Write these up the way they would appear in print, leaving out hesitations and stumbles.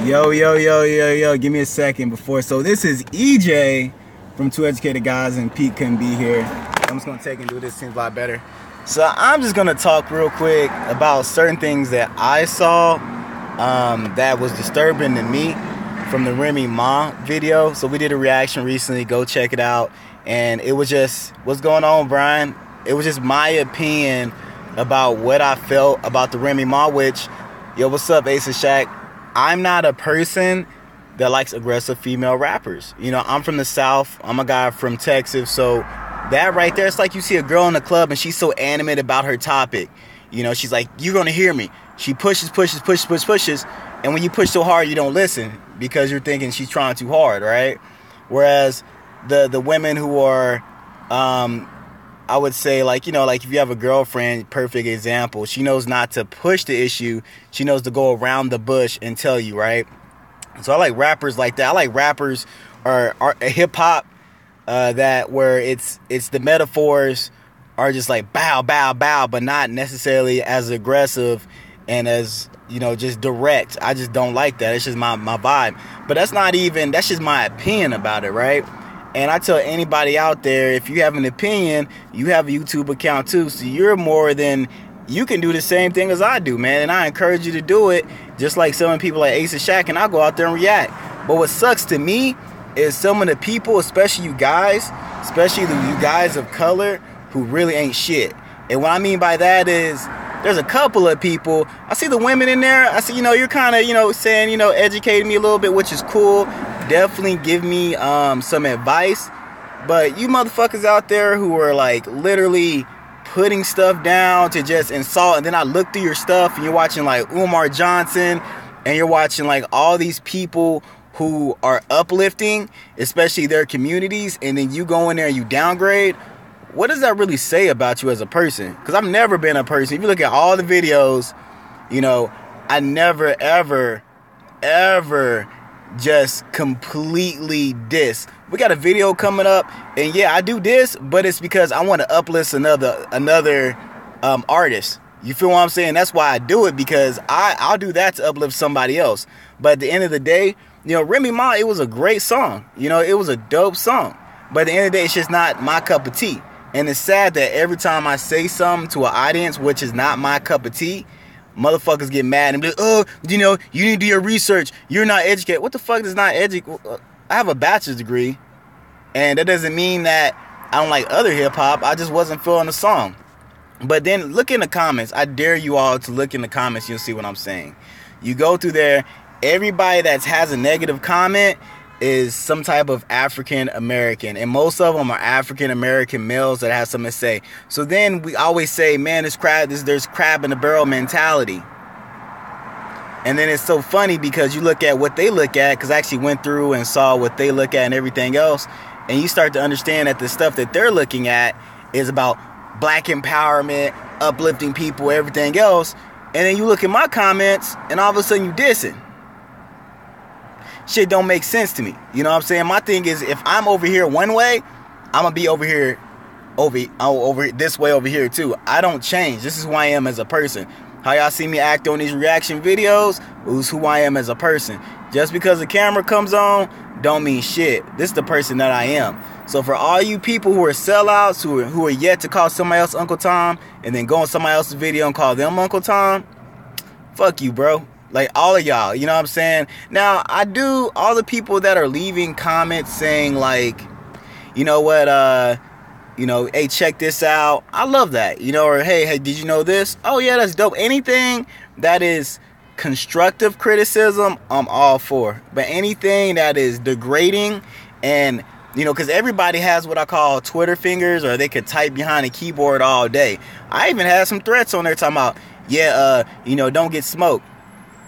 Yo, give me a second before. So this is EJ from Two Educated Guyz, and Pete couldn't be here. I'm just gonna take and do this, seems a lot better. So I'm just gonna talk real quick about certain things that I saw that was disturbing to me from the Remy Ma video. So we did a reaction recently, go check it out. And it was just, what's going on, Brian? It was just my opinion about what I felt about the Remy Ma, which, yo, what's up, Ace and Shaq? I'm not a person that likes aggressive female rappers. You know, I'm from the South. I'm a guy from Texas. So that right there, it's like you see a girl in the club and she's so animated about her topic. You know, she's like, you're going to hear me. She pushes. And when you push so hard, you don't listen because you're thinking she's trying too hard, right? Whereas the women who are, I would say, like, you know, like if you have a girlfriend, perfect example, she knows not to push the issue. She knows to go around the bush and tell you, right? So I like rappers like that. I like rappers or hip hop that where it's the metaphors are just like bow, but not necessarily as aggressive and as, you know, just direct. I just don't like that. It's just my vibe. But that's just my opinion about it, right? And I tell anybody out there, if you have an opinion, you have a YouTube account too. So you can do the same thing as I do, man. And I encourage you to do it, just like some people like Ace and Shaq, and I'll go out there and react. But what sucks to me is some of the people, especially you guys of color, who really ain't shit. And what I mean by that is, there's a couple of people. I see the women in there. I see, you know, you're kind of, you know, saying, you know, educating me a little bit, which is cool. Definitely give me some advice. But you motherfuckers out there who are like literally putting stuff down to just insult, and then I look through your stuff and you're watching like Umar Johnson, and you're watching like all these people who are uplifting, especially their communities, and then you go in there and you downgrade. What does that really say about you as a person? Because I've never been a person. If you look at all the videos, you know, I never, ever just completely diss. We got a video coming up, and yeah, I do diss, but it's because I want to uplift another artist. You feel what I'm saying? That's why I do it, because I'll do that to uplift somebody else. But at the end of the day, you know, Remy Ma, it was a great song. You know, it was a dope song. But at the end of the day, it's just not my cup of tea. And it's sad that every time I say something to an audience which is not my cup of tea, motherfuckers get mad and be like, oh, you know, you need to do your research. You're not educated. What the fuck is not educated? I have a bachelor's degree, and that doesn't mean that I don't like other hip-hop. I just wasn't feeling the song. But then look in the comments. I dare you all to look in the comments. You'll see what I'm saying. You go through there. Everybody that has a negative comment is some type of African American, and most of them are African American males that have something to say. So then we always say, man, there's crab in the barrel mentality. And then it's so funny because you look at what they look at, because I actually went through and saw what they look at and everything else, and you start to understand that the stuff that they're looking at is about black empowerment, uplifting people, everything else. And then you look at my comments and all of a sudden you dissing. Shit don't make sense to me. You know what I'm saying? My thing is, if I'm over here one way, I'm gonna be over here, over this way over here too. I don't change. This is who I am as a person. How y'all see me act on these reaction videos is who I am as a person. Just because the camera comes on don't mean shit. This is the person that I am. So for all you people who are sellouts, who are yet to call somebody else Uncle Tom, and then go on somebody else's video and call them Uncle Tom, fuck you, bro. Like, all of y'all, you know what I'm saying? Now, all the people that are leaving comments saying, like, you know what, you know, hey, check this out. I love that, you know, or hey, did you know this? Oh, yeah, that's dope. Anything that is constructive criticism, I'm all for. But anything that is degrading and, you know, because everybody has what I call Twitter fingers, or they could type behind a keyboard all day. I even had some threats on there talking about, yeah, you know, don't get smoked.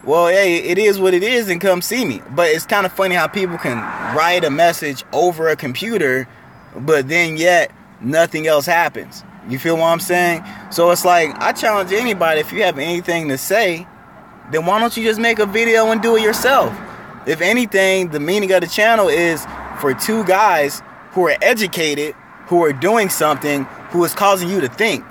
Well, hey, it is what it is, and come see me. But it's kind of funny how people can write a message over a computer, but then yet nothing else happens. You feel what I'm saying? So it's like, I challenge anybody, if you have anything to say, then why don't you just make a video and do it yourself? If anything, the meaning of the channel is for two guys who are educated, who are doing something, who is causing you to think.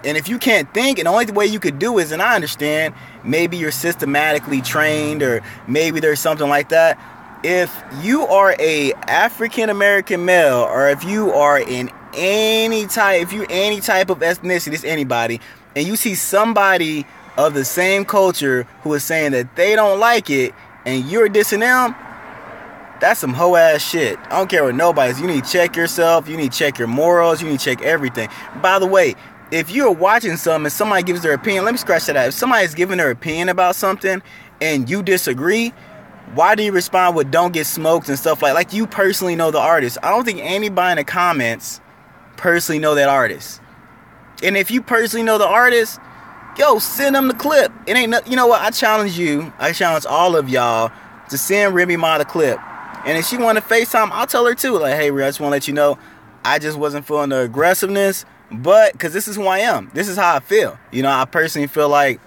And if you can't think, and the only way you could do is, and I understand, maybe you're systematically trained, or maybe there's something like that. If you are a African American male, or if you are in any type of ethnicity, it's anybody, and you see somebody of the same culture who is saying that they don't like it, and you're dissing them, that's some hoe ass shit. I don't care what nobody's. You need to check yourself. You need to check your morals. You need to check everything. By the way, if you're watching something and somebody gives their opinion, let me scratch that out. If somebody's giving their opinion about something and you disagree, why do you respond with "don't get smoked" and stuff like you personally know the artist? I don't think anybody in the comments personally know that artist. And if you personally know the artist, yo, send them the clip. It ain't you know what? I challenge you. I challenge all of y'all to send Remy Ma the clip. And if she want to FaceTime, I'll tell her too. Like, hey, Remy, I just want to let you know, I just wasn't feeling the aggressiveness. But, because this is who I am. This is how I feel. You know, I personally feel like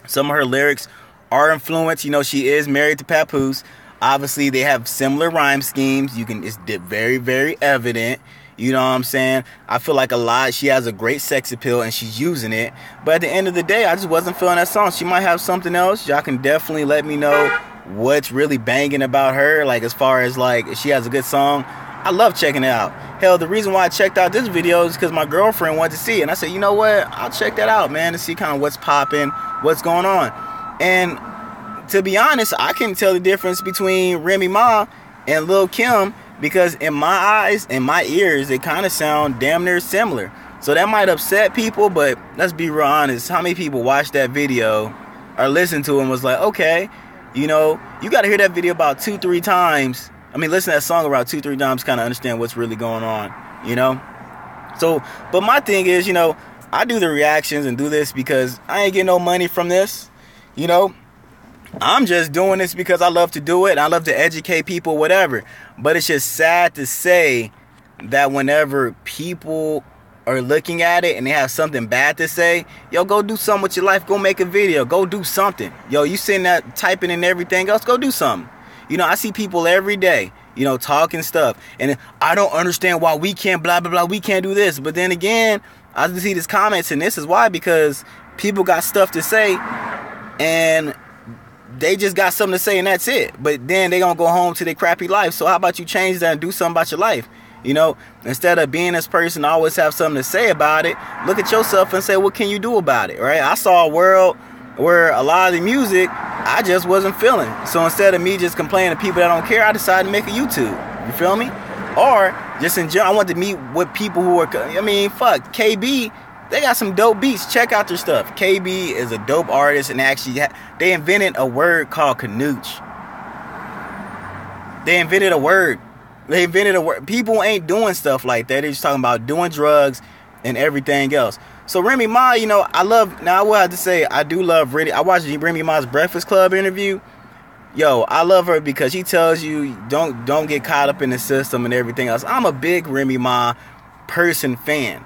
some of her lyrics are influenced. You know, she is married to Papoose. Obviously, they have similar rhyme schemes. It's very, very evident. You know what I'm saying? I feel like she has a great sex appeal and she's using it. But at the end of the day, I just wasn't feeling that song. She might have something else. Y'all can definitely let me know what's really banging about her. Like, as far as, like, if she has a good song, I love checking it out. Hell, the reason why I checked out this video is because my girlfriend wanted to see it. And I said, you know what? I'll check that out, man, to see kind of what's popping, what's going on. And to be honest, I can tell the difference between Remy Ma and Lil Kim, because in my eyes and my ears, they kind of sound damn near similar. So that might upset people, but let's be real honest. How many people watched that video or listened to it and was like, okay, you know, you got to hear that video about 2-3 times. I mean, listen to that song around 2-3 times, kind of understand what's really going on, you know? So, but my thing is, you know, I do the reactions and do this because I ain't getting no money from this, you know? I'm just doing this because I love to do it. And I love to educate people, whatever. But it's just sad to say that whenever people are looking at it and they have something bad to say, yo, go do something with your life. Go make a video. Go do something. Yo, you sitting there typing and everything else, go do something. You know, I see people every day, you know, talking stuff. And I don't understand why we can't blah, blah, blah. We can't do this. But then again, I just see these comments, and this is why, because people got stuff to say and they just got something to say and that's it. But then they gonna go home to their crappy life. So how about you change that and do something about your life? You know, instead of being this person, always have something to say about it. Look at yourself and say, what can you do about it, right? I saw a world where a lot of the music I just wasn't feeling. So instead of me just complaining to people that don't care, I decided to make a YouTube. You feel me? Or just in general, I want to meet with people who are, I mean, fuck, KB, they got some dope beats. Check out their stuff. KB is a dope artist, and actually they invented a word called canooch. They invented a word. People ain't doing stuff like that. They're just talking about doing drugs and everything else. So Remy Ma, you know, I will have to say, I do love I watched Remy Ma's Breakfast Club interview. Yo, I love her because she tells you don't get caught up in the system and everything else. I'm a big Remy Ma fan.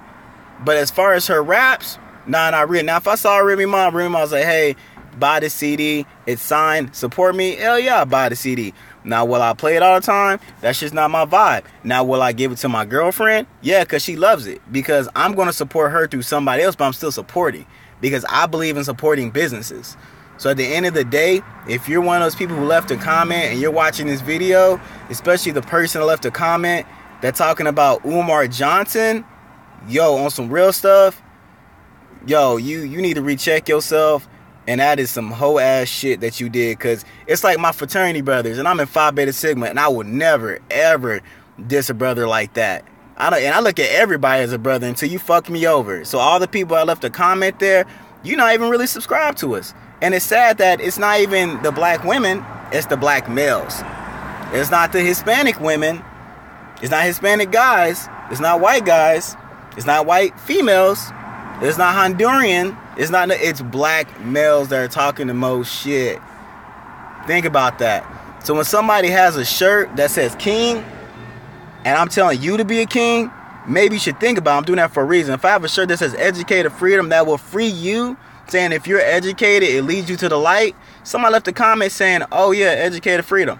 But as far as her raps, not really. Now, if I saw Remy Ma was like, hey, buy the CD, it's signed, support me, hell yeah, I'll buy the CD. Now, will I play it all the time? That's just not my vibe. Now, will I give it to my girlfriend? Yeah, because she loves it. Because I'm going to support her through somebody else, but I'm still supporting. Because I believe in supporting businesses. So at the end of the day, if you're one of those people who left a comment and you're watching this video, especially the person that left a comment that's talking about Umar Johnson, yo, on some real stuff, yo, you need to recheck yourself. And that is some hoe ass shit that you did. Because it's like my fraternity brothers, and I'm in Phi Beta Sigma, and I would never ever diss a brother like that. I look at everybody as a brother until you fuck me over. So all the people that left a comment there, you're not even really subscribed to us. And it's sad that it's not even the black women, it's the black males. It's not the Hispanic women, it's not Hispanic guys, it's not white guys, it's not white females, it's not Honduran, it's black males that are talking the most shit. Think about that. So when somebody has a shirt that says king, and I'm telling you to be a king, maybe you should think about it. I'm doing that for a reason. If I have a shirt that says educated freedom, that will free you, saying if you're educated, it leads you to the light. Somebody left a comment saying, oh yeah, educated freedom.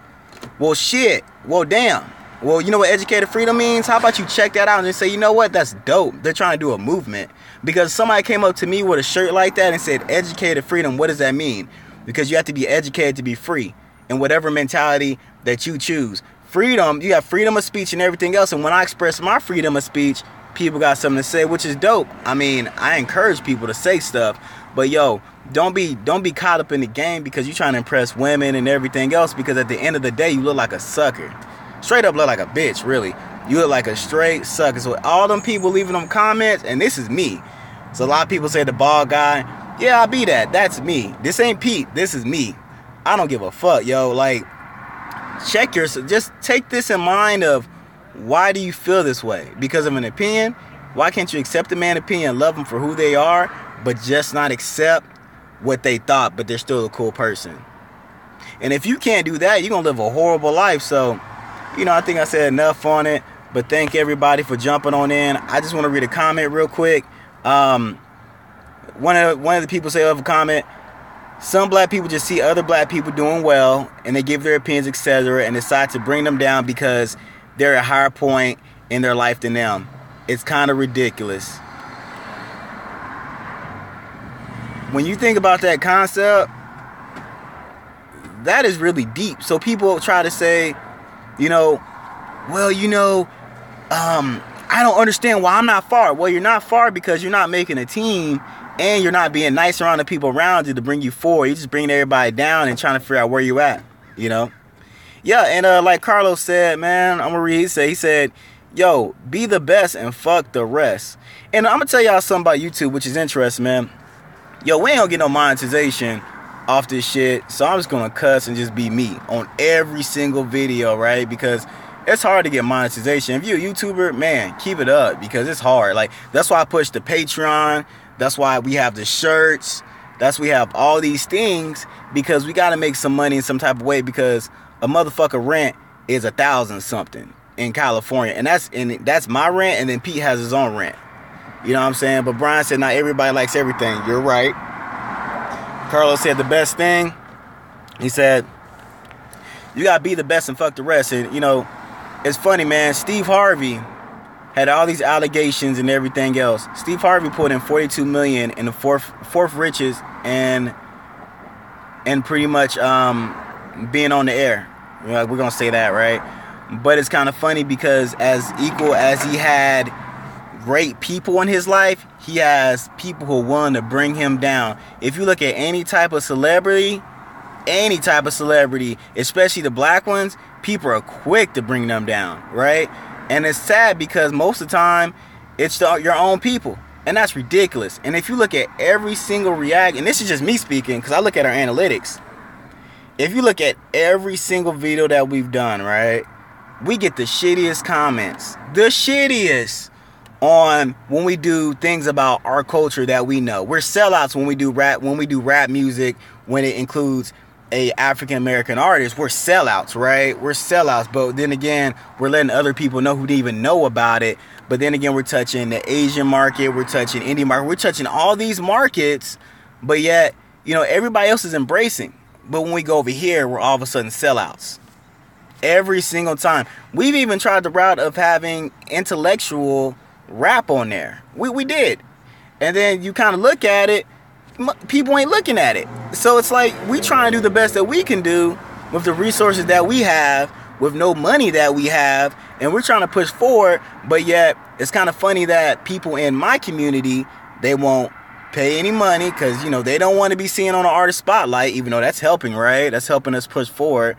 Well shit, well damn. Well, you know what educated freedom means? How about you check that out and just say, you know what, that's dope. They're trying to do a movement. Because somebody came up to me with a shirt like that and said, educated freedom, what does that mean? Because you have to be educated to be free in whatever mentality that you choose. Freedom, you have freedom of speech and everything else. And when I express my freedom of speech, people got something to say, which is dope. I mean, I encourage people to say stuff. But yo, don't be caught up in the game because you're trying to impress women and everything else, because at the end of the day, you look like a sucker. Straight up look like a bitch, really. You look like a straight sucker. So all them people leaving them comments, and this is me. So a lot of people say the bald guy. Yeah, I be that. That's me. This ain't Pete. This is me. I don't give a fuck, yo. Like, check yourself. Just take this in mind of, why do you feel this way? Because of an opinion? Why can't you accept a man's opinion, love them for who they are, but just not accept what they thought, but they're still a cool person? And if you can't do that, you're going to live a horrible life. So, you know, I think I said enough on it, but thank everybody for jumping on in. I just want to read a comment real quick. One of the people say of a comment, some black people just see other black people doing well and they give their opinions, etc., and decide to bring them down because they're at a higher point in their life than them. It's kind of ridiculous. When you think about that concept, that is really deep. So people try to say, you know, well, you know, I don't understand why I'm not far. Well, you're not far because you're not making a team and you're not being nice around the people around you to bring you forward. You're just bringing everybody down and trying to figure out where you at, you know? Yeah, and like Carlos said, man, I'm going to read. He said, yo, be the best and fuck the rest. And I'm going to tell y'all something about YouTube, which is interesting, man. Yo, we ain't going to get no monetization off this shit. So I'm just going to cuss and just be me on every single video, right? Because it's hard to get monetization. If you're a YouTuber, man, keep it up because it's hard. Like, that's why I push the Patreon. That's why we have the shirts. That's why we have all these things, because we got to make some money in some type of way, because a motherfucker rent is $1,000 something in California. And that's my rent, and then Pete has his own rent. You know what I'm saying? But Brian said not everybody likes everything. You're right. Carlos said the best thing. He said, you got to be the best and fuck the rest. And, you know, it's funny, man. Steve Harvey had all these allegations and everything else. Steve Harvey put in $42 million in the fourth richest and pretty much being on the air. We're going to say that, right? But it's kind of funny because as equal as he had great people in his life, he has people who want to bring him down. If you look at any type of celebrity, especially the black ones, people are quick to bring them down, right? And it's sad because most of the time, it's your own people. And that's ridiculous. And if you look at every single react, and this is just me speaking, because I look at our analytics. If you look at every single video that we've done, right, we get the shittiest comments. The shittiest on when we do things about our culture that we know. We're sellouts when we do rap music, when it includes a African American artist. We're sellouts, right? We're sellouts. But then again, we're letting other people know who didn't even know about it. But then again, we're touching the Asian market, we're touching Indie market, we're touching all these markets, but yet, you know, everybody else is embracing. But when we go over here, we're all of a sudden sellouts. Every single time. We've even tried the route of having intellectual rap on there. We did. And then you kind of look at it, people ain't looking at it. So it's like we trying to do the best that we can do with the resources that we have, with no money that we have, and we're trying to push forward. But yet it's kind of funny that people in my community, they won't pay any money because, you know, they don't want to be seen on an artist spotlight, even though that's helping, right? That's helping us push forward.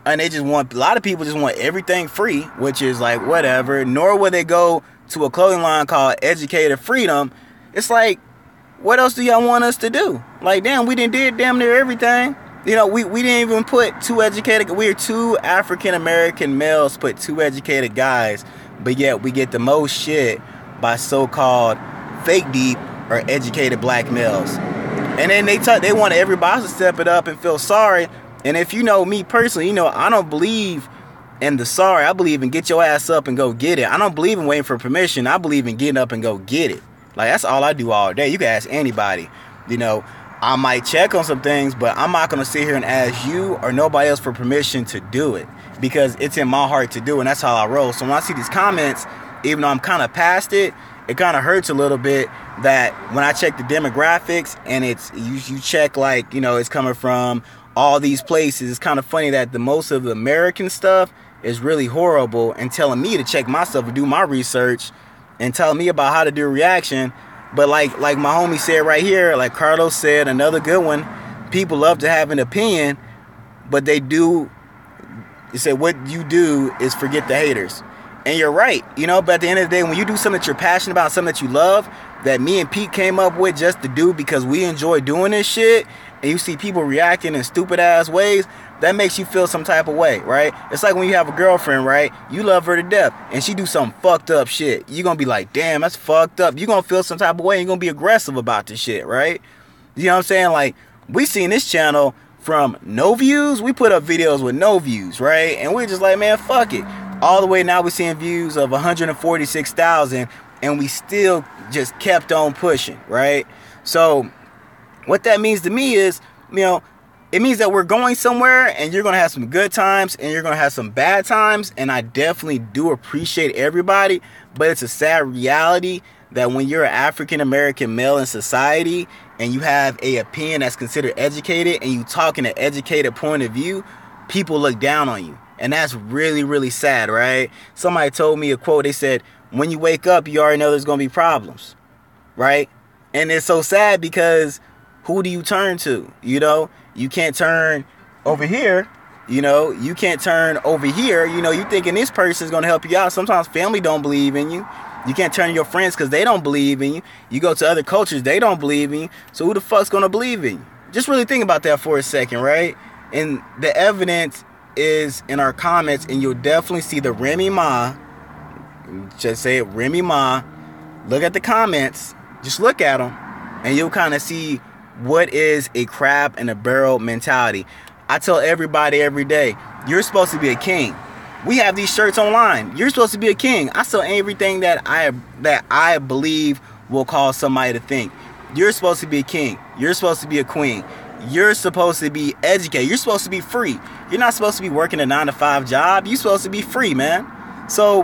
And they just want, a lot of people just want everything free, which is like whatever. Nor will they go to a clothing line called Educated Freedom. It's like, what else do y'all want us to do? Like, damn, we done did damn near everything. You know, we didn't even put two educated, we're two African American males, put two educated guys, but yet we get the most shit by so-called fake deep or educated black males. And then they want everybody to step it up and feel sorry. And if you know me personally, you know, I don't believe in the sorry. I believe in get your ass up and go get it. I don't believe in waiting for permission. I believe in getting up and go get it. Like, that's all I do all day. You can ask anybody, you know. I might check on some things, but I'm not going to sit here and ask you or nobody else for permission to do it, because it's in my heart to do, and that's how I roll. So when I see these comments, even though I'm kind of past it, it kind of hurts a little bit that when I check the demographics and it's you check, like, you know, it's coming from all these places. It's kind of funny that the most of the American stuff is really horrible, and telling me to check myself and do my research and telling me about how to do a reaction. But like my homie said right here, like Carlos said, another good one, people love to have an opinion, but they say what you do is forget the haters. And you're right, you know, but at the end of the day, when you do something that you're passionate about, something that you love, that me and Pete came up with just to do because we enjoy doing this shit, and you see people reacting in stupid ass ways, that makes you feel some type of way, right? It's like when you have a girlfriend, right? You love her to death, and she do some fucked up shit. You're gonna be like, damn, that's fucked up. You're gonna feel some type of way, and you're gonna be aggressive about this shit, right? You know what I'm saying? Like, we seen this channel from no views. We put up videos with no views, right? And we're just like, man, fuck it. All the way now we're seeing views of 146,000, and we still just kept on pushing, right? So what that means to me is, you know, it means that we're going somewhere, and you're going to have some good times and you're going to have some bad times. And I definitely do appreciate everybody, but it's a sad reality that when you're an African-American male in society and you have a opinion that's considered educated and you talk in an educated point of view, people look down on you. And that's really, really sad, right? Somebody told me a quote. They said, when you wake up, you already know there's going to be problems, right? And it's so sad because who do you turn to? You know, you can't turn over here. You know, you can't turn over here. You know, you thinking this person's going to help you out. Sometimes family don't believe in you. You can't turn to your friends because they don't believe in you. You go to other cultures, they don't believe in you. So who the fuck's going to believe in you? Just really think about that for a second, right? And the evidence is in our comments, and you'll definitely see the Remy Ma. Just say it, Remy Ma. Look at the comments. Just look at them, and you'll kind of see what is a crab in a barrel mentality. I tell everybody every day, you're supposed to be a king. We have these shirts online. You're supposed to be a king. I sell everything that I believe will cause somebody to think. You're supposed to be a king. You're supposed to be a queen. You're supposed to be educated. You're supposed to be free. You're not supposed to be working a 9-to-5 job. You're supposed to be free, man. So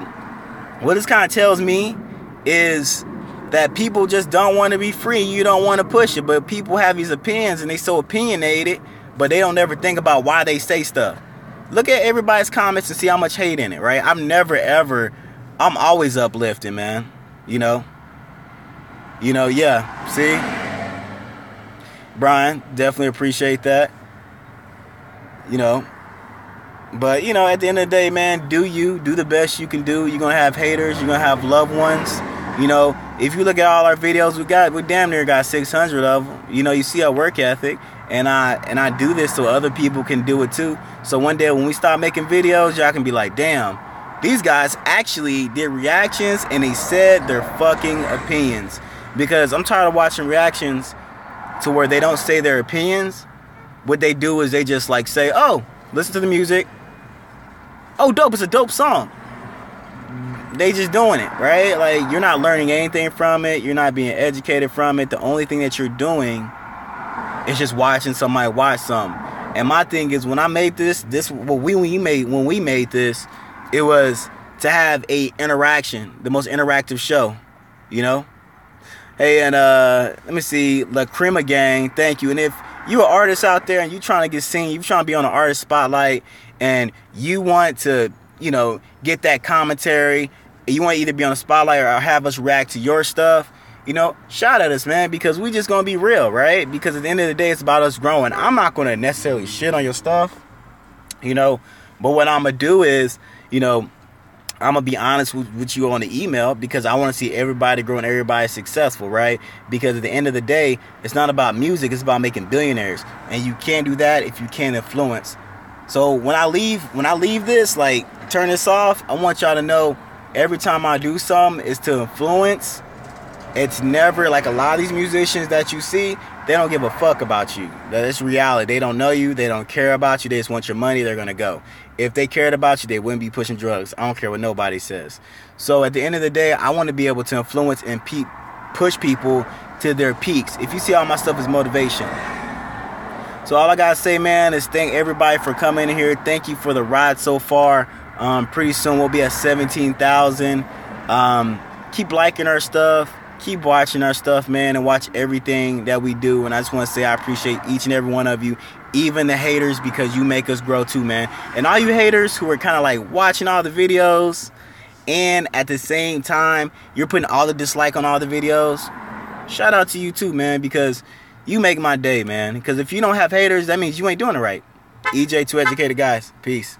what this kind of tells me is that people just don't want to be free. You don't want to push it. But people have these opinions, and they so opinionated, but they don't ever think about why they say stuff. Look at everybody's comments and see how much hate in it, right? I'm always uplifting, man. You know, yeah. See? Brian, definitely appreciate that. You know, but, you know, at the end of the day, man, do the best you can do. You're going to have haters. You're going to have loved ones. You know, if you look at all our videos we damn near got 600 of them. You know, you see our work ethic. And I do this so other people can do it too. So one day when we start making videos, y'all can be like, damn, these guys actually did reactions and they said their fucking opinions. Because I'm tired of watching reactions to where they don't say their opinions. What they do is they just like say, oh, listen to the music. Oh, dope, it's a dope song. They just doing it, right? Like, you're not learning anything from it. You're not being educated from it. The only thing that you're doing is just watching somebody watch something. And my thing is, when I made when we made this, it was to have a interaction, the most interactive show, you know? Hey, and let me see, La Crema Gang, thank you. And if you're an artist out there and you're trying to get seen, you're trying to be on an artist spotlight, and you want to, you know, get that commentary, you want to either be on a spotlight or have us react to your stuff, you know, shout at us, man, because we just gonna be real, right? Because at the end of the day, it's about us growing. I'm not gonna necessarily shit on your stuff, you know, but what I'm gonna do is, you know, I'm gonna be honest with you on the email, because I want to see everybody grow and everybody successful, right? Because at the end of the day, it's not about music, it's about making billionaires, and you can't do that if you can't influence. So when I leave this, like, turn this off, I want y'all to know every time I do something is to influence. It's never like a lot of these musicians that you see, they don't give a fuck about you. That's reality. They don't know you. They don't care about you. They just want your money. They're going to go. If they cared about you, they wouldn't be pushing drugs. I don't care what nobody says. So at the end of the day, I want to be able to influence and push people to their peaks. If you see all my stuff is motivation. So all I gotta say, man, is thank everybody for coming in here. Thank you for the ride so far. Pretty soon we'll be at 17,000. Keep liking our stuff. Keep watching our stuff, man, and watch everything that we do. And I just want to say I appreciate each and every one of you, even the haters, because you make us grow too, man. And all you haters who are kind of like watching all the videos and at the same time you're putting all the dislike on all the videos, shout out to you too, man, because you make my day, man. Because if you don't have haters, that means you ain't doing it right. EJ, 2 Educated Guys. Peace.